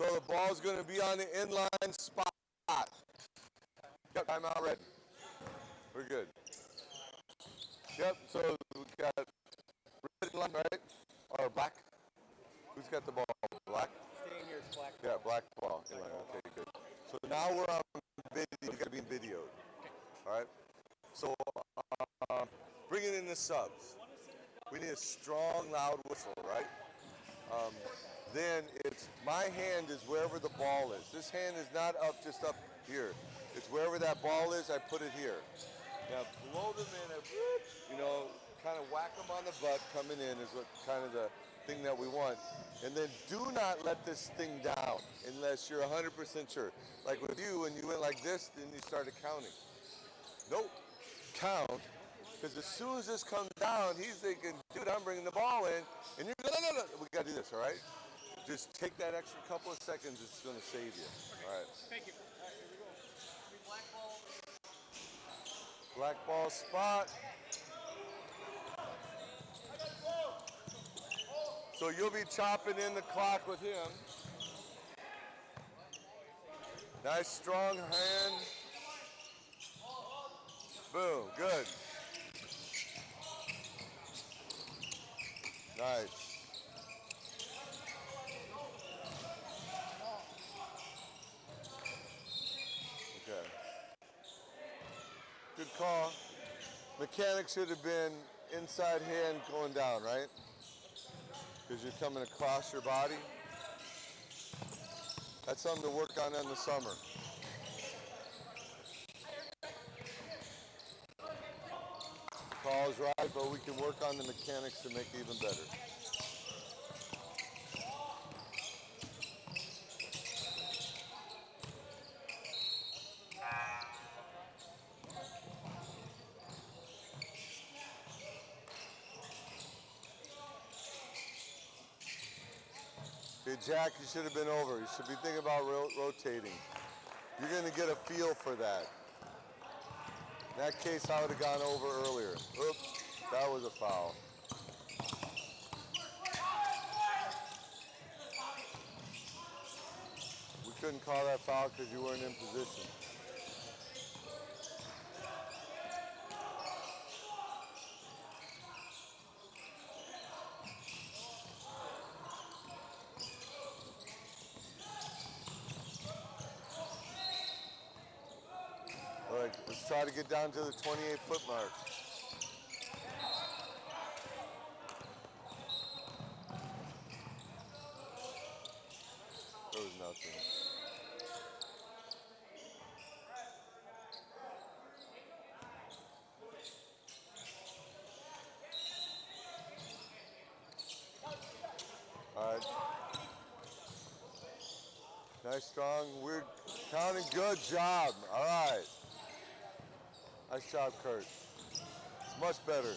So the ball's going to be on the inline spot. Yep, I'm out ready. We're good. Yep, so we got red line, right? Or black? Who's got the ball? Black? Staying here is black. Yeah, black ball. Inline. Okay, good. So now we're on video. You got to be videoed. All right? So bringing in the subs. We need a strong, loud whistle, right? Then it's my hand is wherever the ball is. This hand is not up, just up here. It's wherever that ball is, I put it here. Now blow them in, you know, kind of whack them on the butt coming in is what kind of the thing that we want. And then do not let this thing down unless you're 100% sure. Like with you, when you went like this, then you started counting. Nope, count. Because as soon as this comes down, he's thinking, dude, I'm bringing the ball in. And you're like, no, we got to do this, all right? Just take that extra couple of seconds. It's going to save you. Okay. All right. Thank you. All right, here we go. Black ball. Black ball spot. So you'll be chopping in the clock with him. Nice strong hand. Boom, good. Nice. Okay. Good call. Mechanic should have been inside hand going down, right? Because you're coming across your body. That's something to work on in the summer. Call's right, but we can work on the mechanics to make it even better. Okay, Jack, you should have been over. You should be thinking about rotating. You're going to get a feel for that. In that case, I would have gone over earlier. Oops, that was a foul. We couldn't call that foul because you weren't in position. All right, let's try to get down to the 28-foot mark. There was nothing. All right. Nice, strong, weird counting. Good job. All right. Nice job, Kurt. It's much better.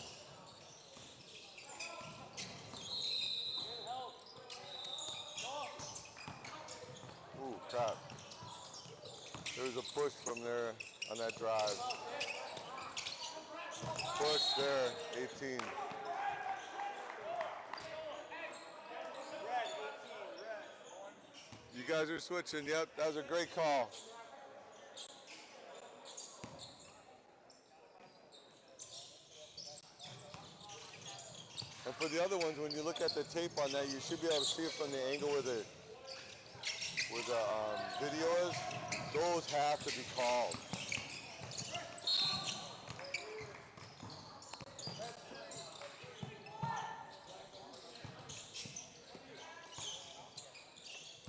Ooh, crap. There was a push from there on that drive. Push there, 18. You guys are switching. Yep, that was a great call. And for the other ones, when you look at the tape on that, you should be able to see it from the angle where the video is. Those have to be called.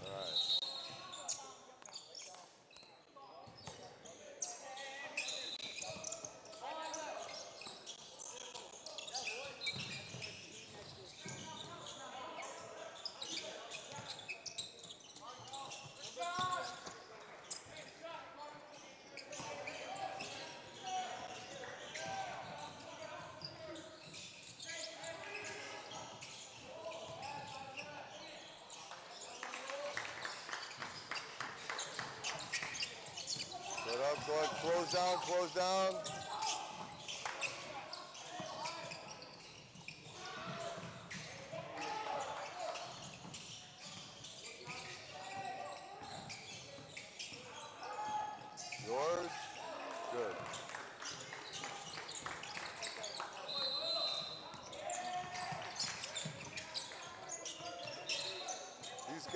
All right. Get up, go ahead, close down, close down.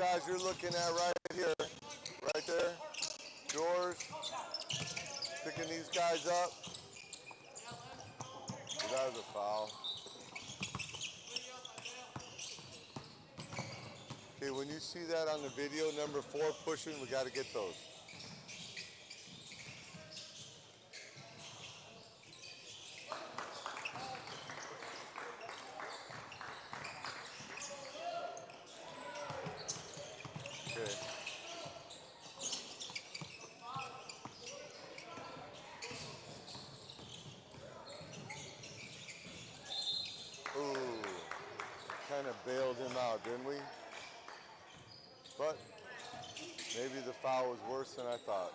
guys you're looking at right here, right there, yours, picking these guys up. That was a foul. Okay, when you see that on the video, number 4 pushing, we got to get those. Okay. Ooh, kind of bailed him out, didn't we? But maybe the foul was worse than I thought.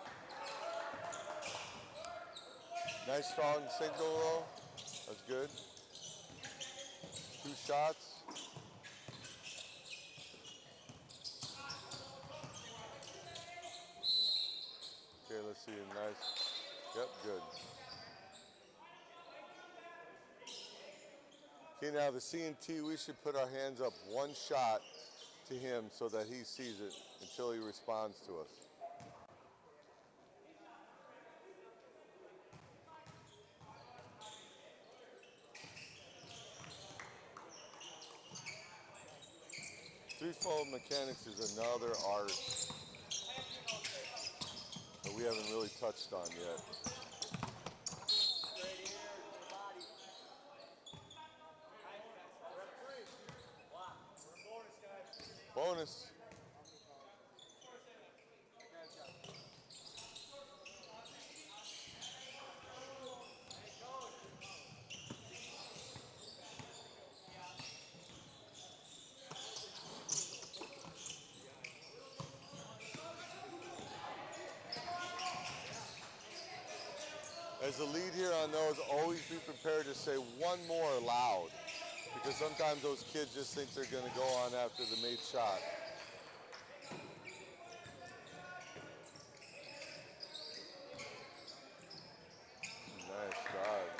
Nice strong single though. That's good. 2 shots. Okay, let's see. Nice. Yep, good. Okay, now the C&T, we should put our hands up 1 shot to him so that he sees it until he responds to us. Three-fold mechanics is another art that we haven't really touched on yet. Bonus. As a lead here on those, always be prepared to say 1 more loud, because sometimes those kids just think they're going to go on after the made shot. Nice drive.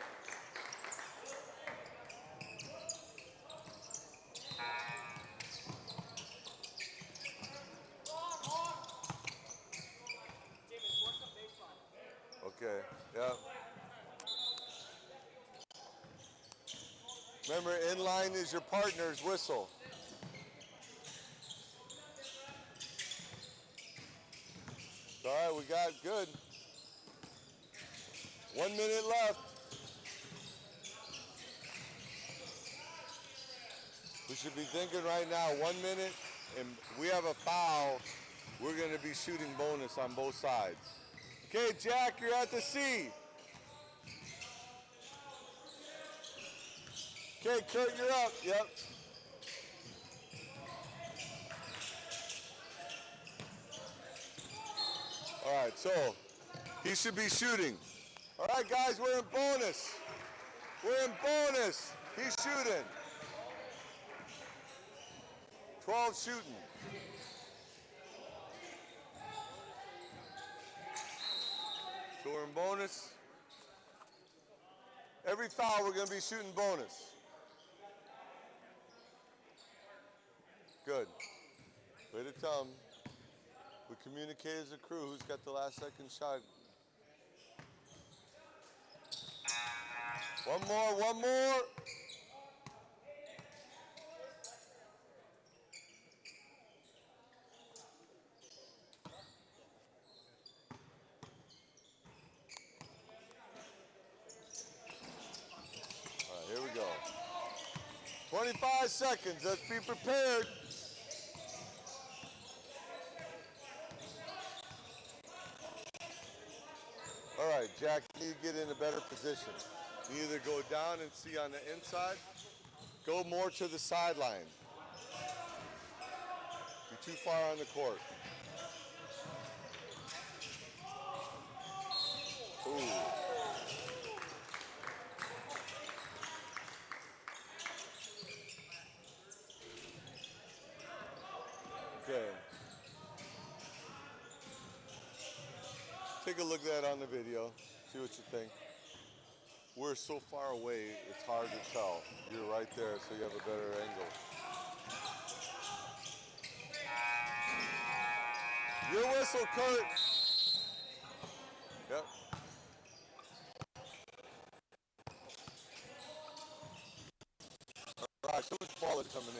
Okay, yeah. Remember, in line is your partner's whistle. All right, we got good. 1 minute left. We should be thinking right now, 1 minute, and we have a foul. We're going to be shooting bonus on both sides. Okay, Jack, you're at the C. Okay, Kurt, you're up. Yep. All right, so he should be shooting. All right, guys, we're in bonus. We're in bonus. He's shooting. 12 shooting. So we're in bonus. Every foul, we're going to be shooting bonus. Good. Way to tell them. We communicate as a crew who's got the last second shot. 1 more, 1 more. All right, here we go. 25 seconds, let's be prepared. All right, Jack, you need to get in a better position. You either go down and see on the inside, go more to the sideline. You're too far on the court. Ooh. Okay. Take a look at that on the video. See what you think. We're so far away, it's hard to tell. You're right there, so you have a better angle. Your whistle, Kurt. Yep. All right, so which ball is coming in?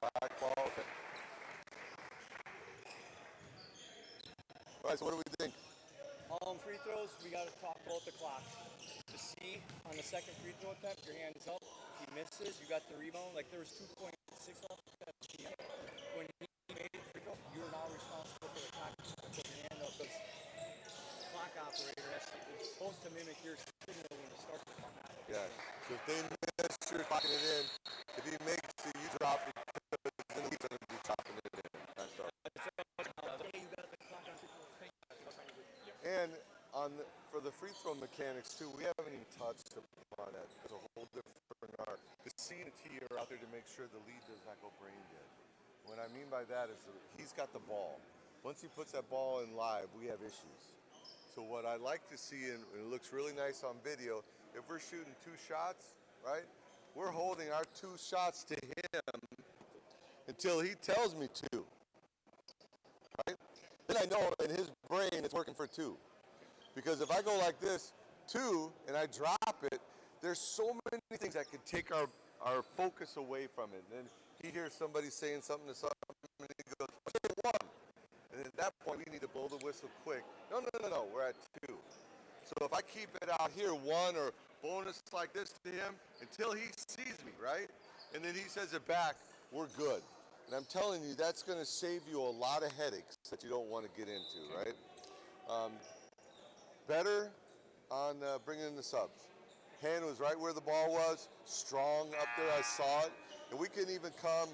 Black ball. Okay. All right, so what do we think? Free throws, we got to talk about the clock. The C on the second free throw attempt, your hand is up. If he misses, you got the rebound. Like there was 2.6 left at the end. When he made it free throw, you are now responsible for the clock. Put your hand up because the clock operator is supposed to mimic your signal when you start the clock. Yeah. So if they miss, you're clocking it in. If he makes it, you drop it. Then he's going to be chopping it in. That's all. And for the free throw mechanics too, we haven't even touched upon that. There's a whole different art. The C and the T are out there to make sure the lead does not go brain dead. What I mean by that is he's got the ball. Once he puts that ball in live, we have issues. So what I like to see, and it looks really nice on video, if we're shooting 2 shots, right? We're holding our 2 shots to him until he tells me to, right? Then I know in his brain it's working for 2. Because if I go like this, 2, and I drop it, there's so many things that could take our focus away from it. And then he hears somebody saying something to something, and he goes, okay, 1. And at that point, we need to blow the whistle quick. No, we're at 2. So if I keep it out here, 1 or bonus like this to him until he sees me, right? And then he says it back, we're good. And I'm telling you, that's going to save you a lot of headaches that you don't want to get into, right? Better on bringing in the subs. Hand was right where the ball was, strong up there, I saw it. And we can even come,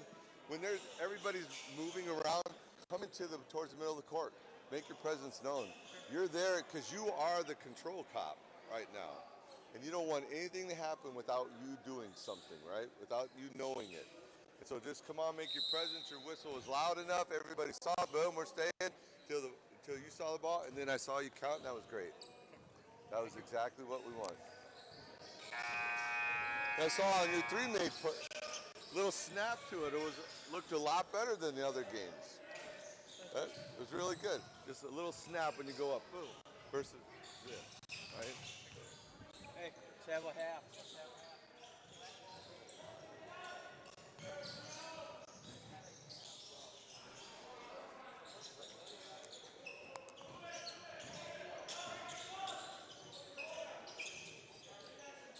when everybody's moving around, come towards the middle of the court. Make your presence known. You're there because you are the control cop right now. And you don't want anything to happen without you doing something, right? Without you knowing it. And so just come on, make your presence. Your whistle was loud enough. Everybody saw it. Boom, we're staying until you saw the ball. And then I saw you count, and that was great. That was exactly what we wanted. And I saw on your 3-mate put a little snap to it. It looked a lot better than the other games. It was really good. Just a little snap when you go up, boom, versus this, right? Hey, let's have a half.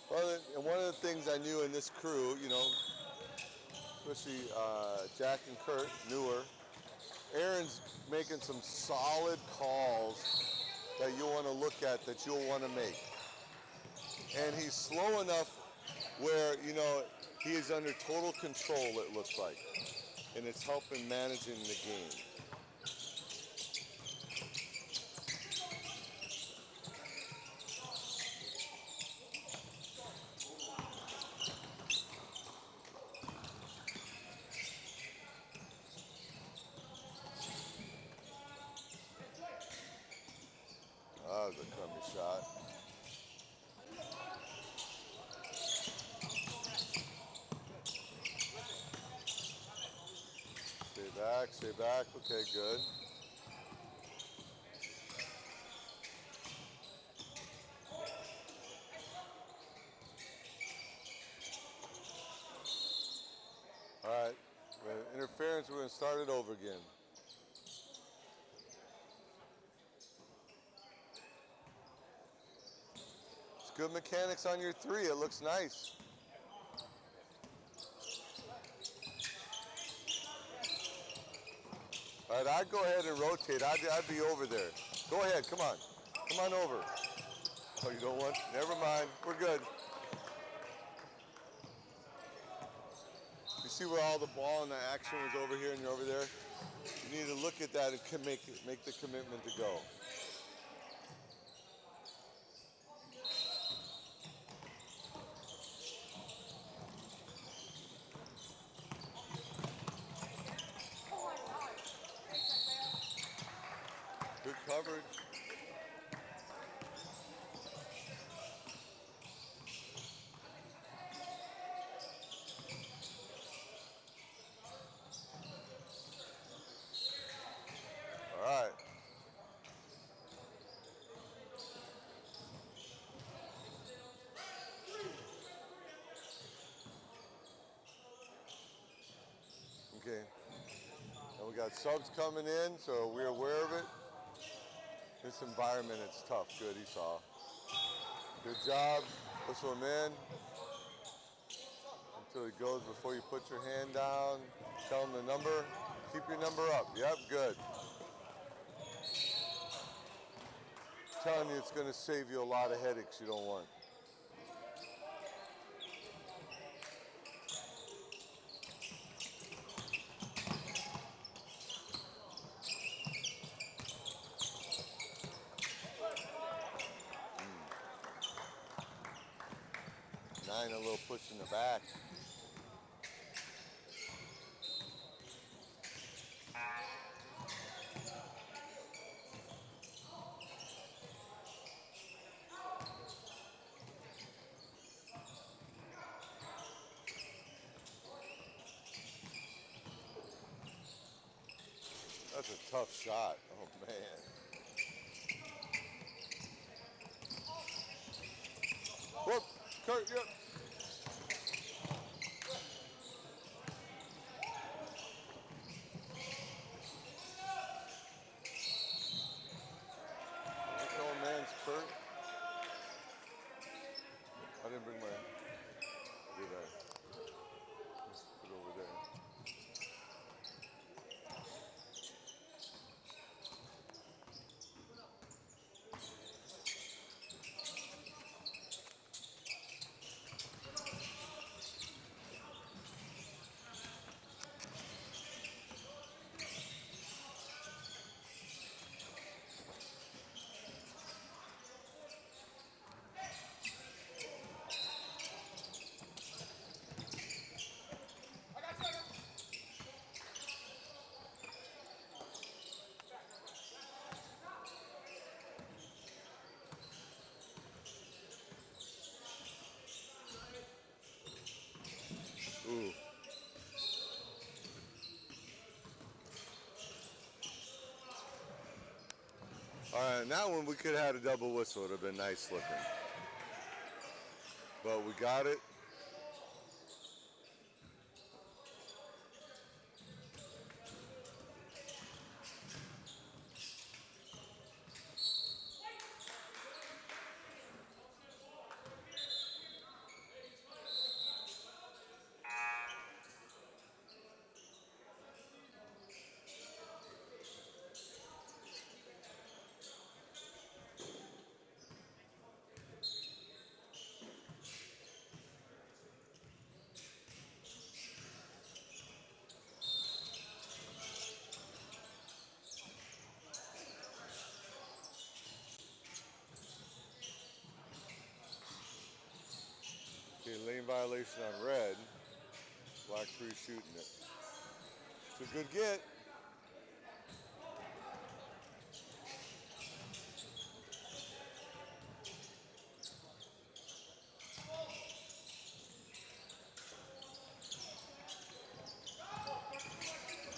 Well, and one of the things I knew in this crew, especially Jack and Kurt, newer, Aaron's making some solid calls that you want to look at, that you'll want to make. And he's slow enough where, he is under total control, it looks like. And it's helping managing the game. That was a crummy shot. Stay back. Okay, good. All right, interference, we're going to start it over again. It's good mechanics on your 3. It looks nice. All right, I'd go ahead and rotate. I'd be over there. Go ahead, come on. Come on over. Oh, you don't want? Never mind. We're good. You see where all the ball and the action was over here and you're over there? You need to look at that and make the commitment to go. coverage. All right. Okay. And we got subs coming in, so we're aware of it. This environment, it's tough. Good, he saw. Good job. Whistle him in until he goes before you put your hand down. Tell him the number. Keep your number up. Yep, good. Telling you it's going to save you a lot of headaches you don't want. Nine, a little push in the back. That's a tough shot. Oh, man. Whoop, Kurt, yep. What's going man's Kurt? I didn't bring my, did I? Let's put it over there. Ooh. All right, now when we could have had a double whistle, it would have been nice looking. But we got it. Okay, lane violation on red. Black 3 shooting it. It's a good get.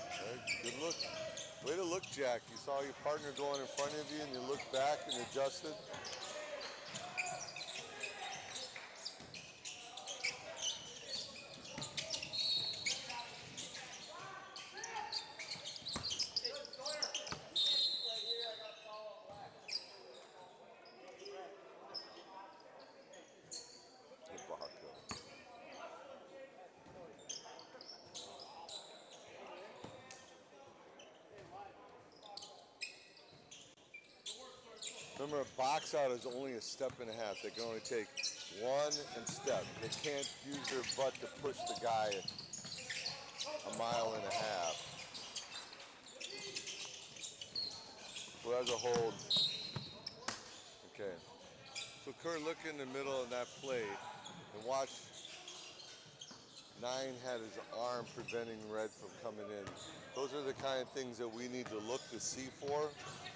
Okay, good look. Way to look, Jack. You saw your partner going in front of you and you looked back and adjusted. Remember, a box out is only a step and a half. They can only take one and step. They can't use their butt to push the guy a mile and a half. Who has a hold? Okay. So Kurt, look in the middle of that plate and watch 9 had his arm preventing red from coming in. Those are the kind of things that we need to look to see for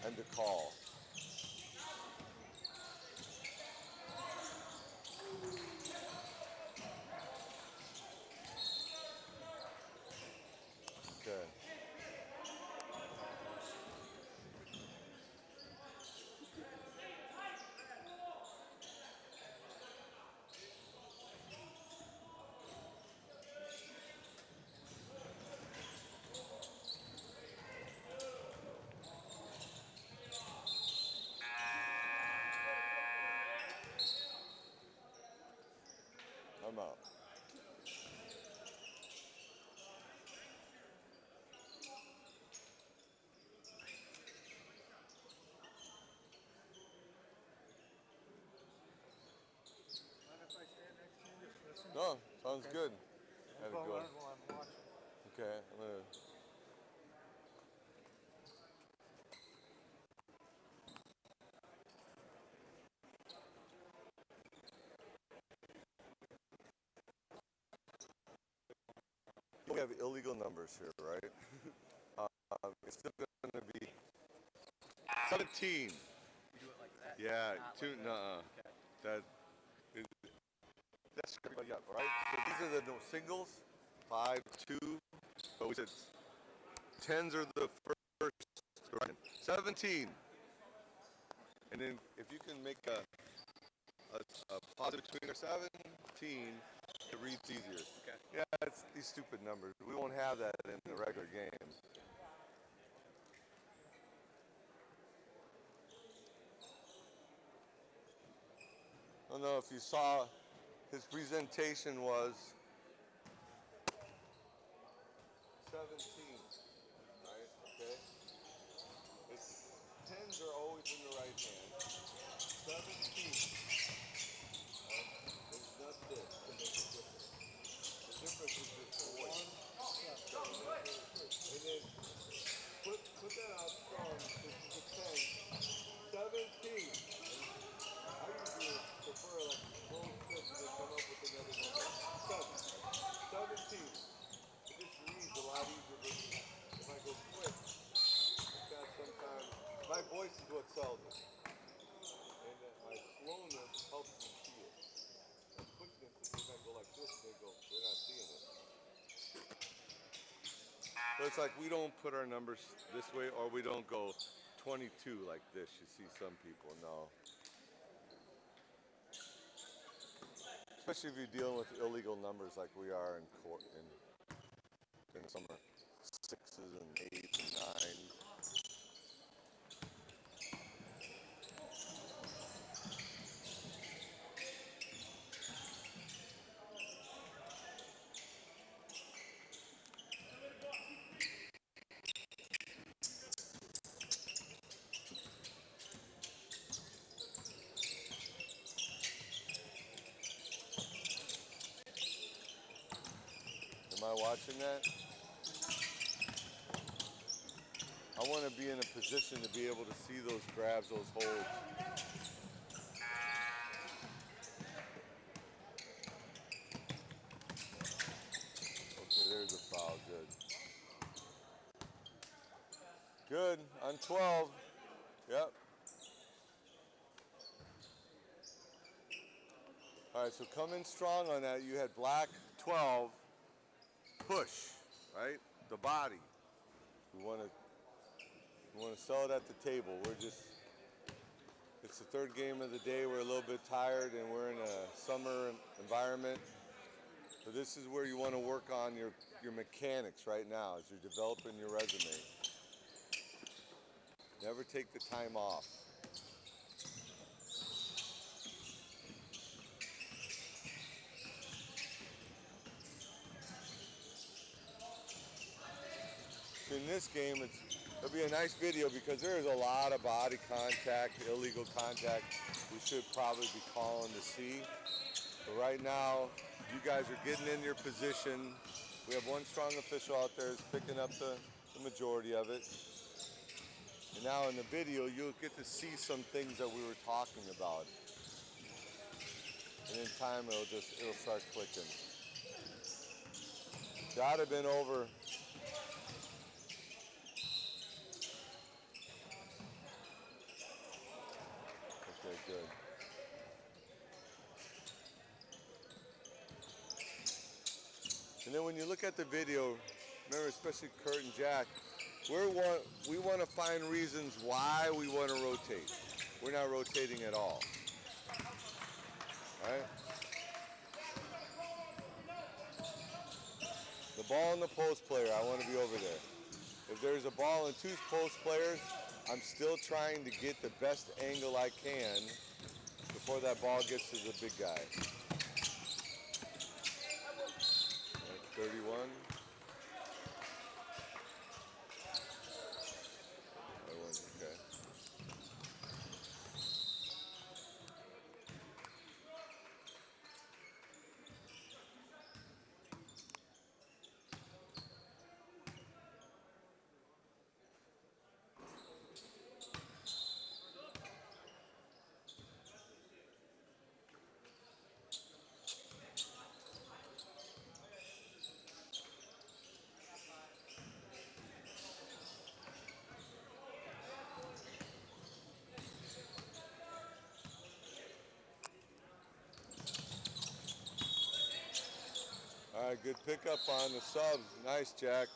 and to call. Okay. I'm out. No, sounds good. Had to go. While I'm watching. Okay, I'm gonna. We have illegal numbers here, right? It's still going to be 17. You do it like that? Yeah, Not two. like that. Nuh-uh. Okay. That. That's everybody up, right? So these are the no singles. 5, 2. But we said 10s are the first. Right? 17. And then if you can make a positive between or 17, it reads easier. Okay. Yeah, it's these stupid numbers. We won't have that in the regular game. I don't know if you saw his presentation was 17, right? Okay. It's 10s are always in the right hand. 17. Right? There's not this to make it different. The difference is just one. And then put that out strong. This is a 10. 17. I usually prefer like close fist and then come up with another number. 17. It just reads a lot easier versus if I go quick. Like that sometimes. My voice is what sells it. And my slowness helps me see it. My quickness is when I go like this, they're not seeing it. So it's like we don't put our numbers this way or we don't go 22 like this. You see some people, no. Especially if you're dealing with illegal numbers like we are in court, in some are 6s and 8s and 9s. Am I watching that? I want to be in a position to be able to see those grabs, those holds. Okay, there's a foul. Good. Good. On 12. Yep. All right, so come in strong on that. You had black 12. Push, right? The body. We want to sell it at the table. It's the third game of the day. We're a little bit tired and we're in a summer environment. So this is where you want to work on your mechanics right now as you're developing your resume. Never take the time off. So in this game, it'll be a nice video because there is a lot of body contact, illegal contact we should probably be calling to see. But right now, you guys are getting in your position. We have one strong official out there who's picking up the majority of it. And now in the video, you'll get to see some things that we were talking about. And in time, it'll start clicking. Gotta been over. Okay, good. And then when you look at the video, remember, especially Kurt and Jack, we want to find reasons why we want to rotate. We're not rotating at all. All right? The ball and the post player, I want to be over there. If there's a ball and two post players, I'm still trying to get the best angle I can before that ball gets to the big guy. 31. Okay. All right, good pickup on the subs. Nice, Jack.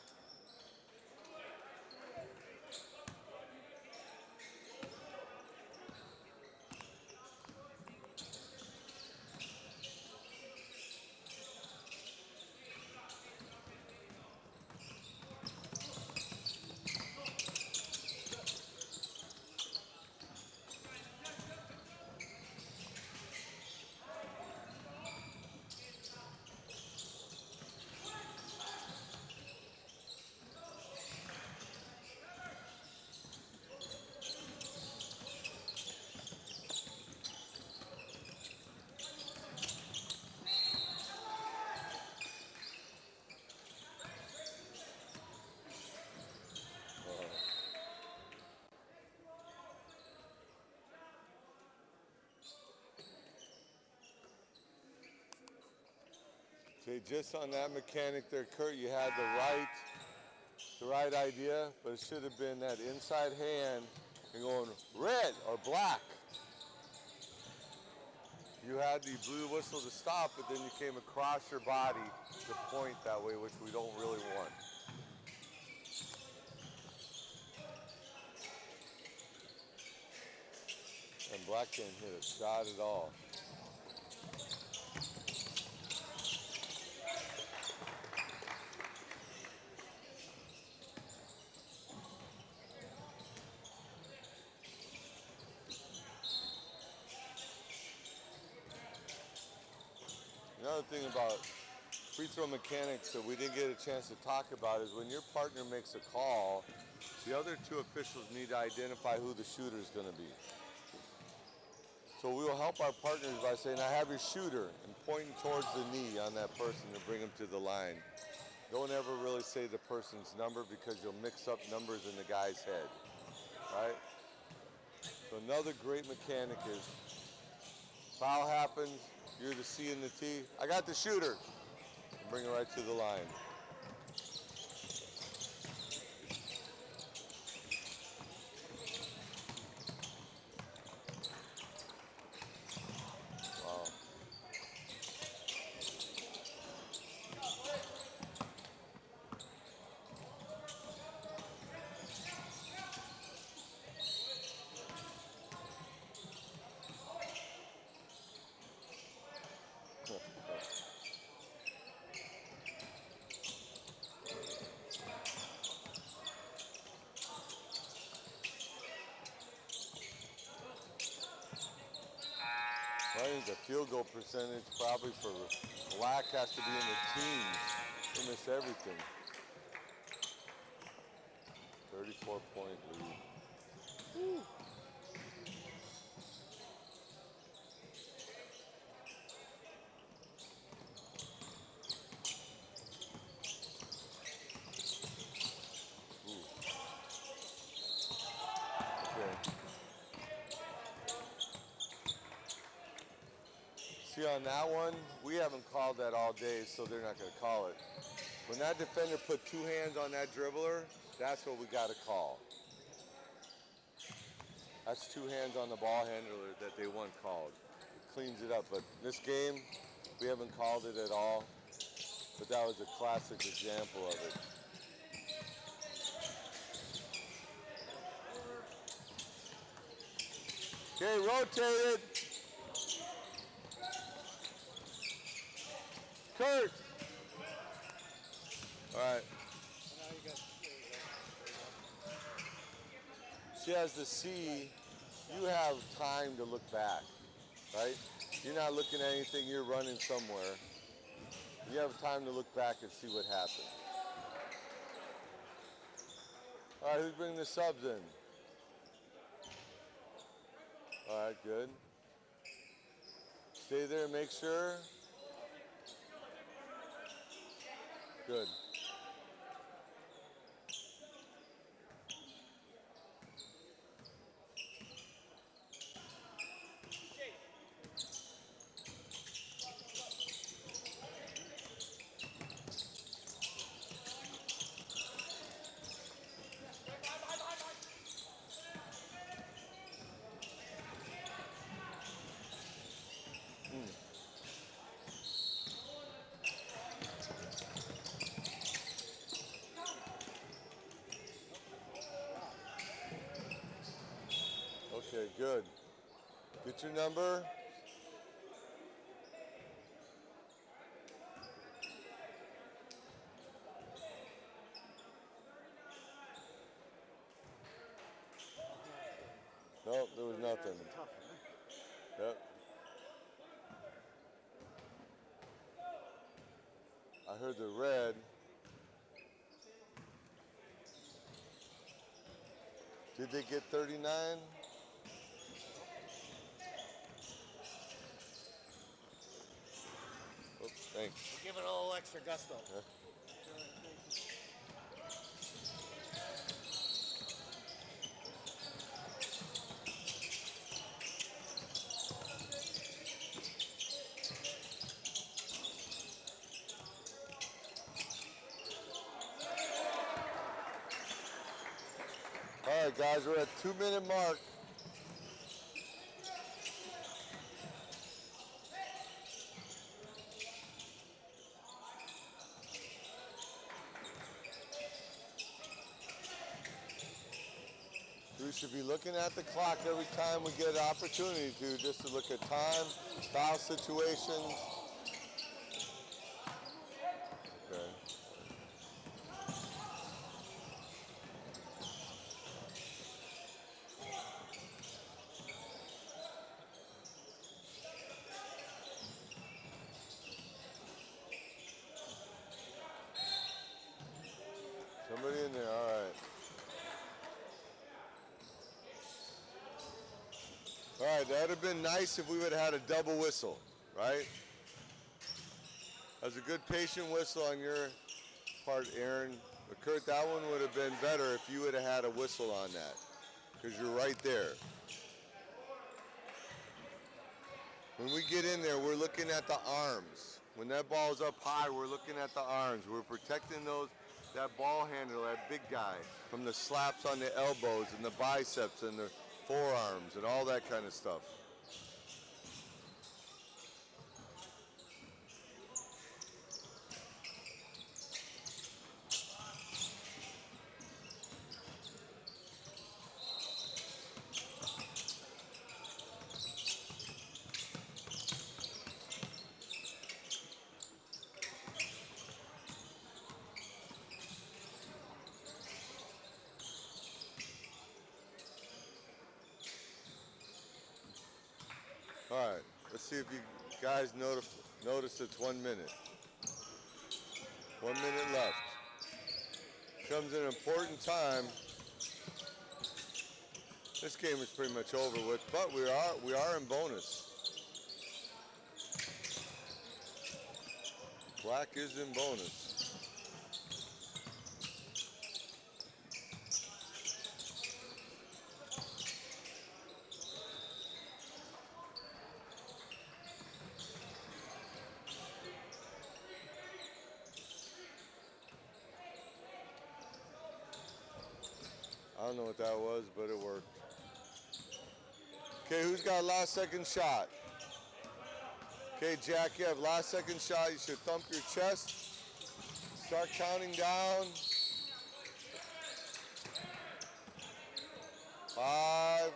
Okay, just on that mechanic there, Kurt, you had the right idea, but it should have been that inside hand and going red or black. You had the blue whistle to stop, but then you came across your body to point that way, which we don't really want. And black didn't hit a shot at all. Another thing about free throw mechanics that we didn't get a chance to talk about is when your partner makes a call, the other two officials need to identify who the shooter is going to be. So we will help our partners by saying, I have your shooter, and pointing towards the knee on that person to bring them to the line. Don't ever really say the person's number because you'll mix up numbers in the guy's head, right? So another great mechanic is foul happens, you're the C and the T. I got the shooter. And bring it right to the line. Wow. I think the field goal percentage probably for Black has to be in the teens. They miss everything. 34-point lead. Woo. See, on that one, we haven't called that all day, so they're not going to call it. When that defender put two hands on that dribbler, that's what we got to call. That's two hands on the ball handler that they want called. It cleans it up. But this game, we haven't called it at all. But that was a classic example of it. Okay, rotate it. Kurt. All right. She has to see, you have time to look back, right? You're not looking at anything, you're running somewhere. You have time to look back and see what happened. All right, who's bringing the subs in? All right, good. Stay there, make sure. Good. Okay, good. Get your number. Nope, there was nothing. Yep. I heard the red. Did they get 39? Oops, thanks. We'll give it a little extra gusto. Yeah. All right, guys, we're at 2-minute mark. We should be looking at the clock every time we get an opportunity to, just to look at time, foul situations. Okay. Somebody in there, all right. All right, that would have been nice if we would have had a double whistle, right? That was a good patient whistle on your part, Aaron. But Kurt, that one would have been better if you would have had a whistle on that, because you're right there. When we get in there, we're looking at the arms. When that ball's up high, we're looking at the arms. We're protecting that ball handler, that big guy, from the slaps on the elbows and the biceps and the forearms and all that kind of stuff. All right, let's see if you guys notice it's 1 minute. 1 minute left. Comes an important time. This game is pretty much over with, but we are in bonus. Black is in bonus. don't know what that was, but it worked. Okay, who's got a last second shot? Okay, Jack, you have last second shot. You should thump your chest. Start counting down. 5,